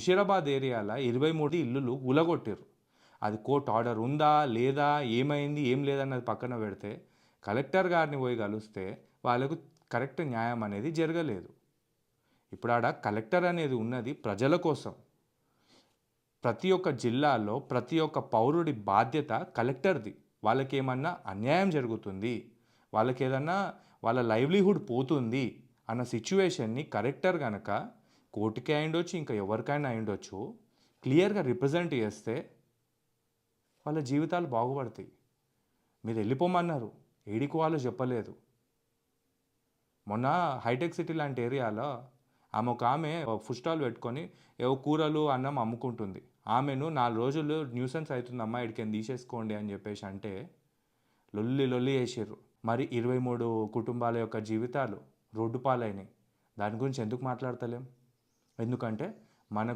ముషీరాబాద్ ఏరియాలో 23 ఇల్లులు కూలగొట్టిర్రు. అది కోర్ట్ ఆర్డర్ ఉందా లేదా, ఏమైంది ఏం లేదన్నది పక్కన పెడితే కలెక్టర్ గారిని పోయి కలిస్తే వాళ్ళకు కరెక్ట్ న్యాయం అనేది జరగలేదు. ఇప్పుడు ఆడ కలెక్టర్ అనేది ఉన్నది ప్రజల కోసం. ప్రతి ఒక్క జిల్లాలో ప్రతి ఒక్క పౌరుడి బాధ్యత కలెక్టర్ది. వాళ్ళకేమన్నా అన్యాయం జరుగుతుంది, వాళ్ళకి ఏదన్నా వాళ్ళ లైవ్లీహుడ్ పోతుంది అన్న సిచ్యువేషన్ని కలెక్టర్ కనుక కోర్టుకే అయిండొచ్చు, ఇంకా ఎవరికైనా అయిండొచ్చు, క్లియర్గా రిప్రజెంట్ చేస్తే వాళ్ళ జీవితాలు బాగుపడతాయి. మీరు వెళ్ళిపోమన్నారు, ఏడికి వాళ్ళు చెప్పలేదు. మొన్న హైటెక్ సిటీ లాంటి ఏరియాలో ఆమె ఫుడ్ స్టాల్ పెట్టుకొని ఏవో కూరలు అన్నం అమ్ముకుంటుంది. ఆమెను 4 రోజులు న్యూసెన్స్ అవుతుందమ్మా, ఇక్కడికి తీసేసుకోండి అని చెప్పేసి అంటే లొల్లి లొల్లి చేసిర్రు. మరి 23 కుటుంబాల యొక్క జీవితాలు రోడ్డు పాలైనవి. దాని గురించి ఎందుకు మాట్లాడతలేం? ఎందుకంటే మనకు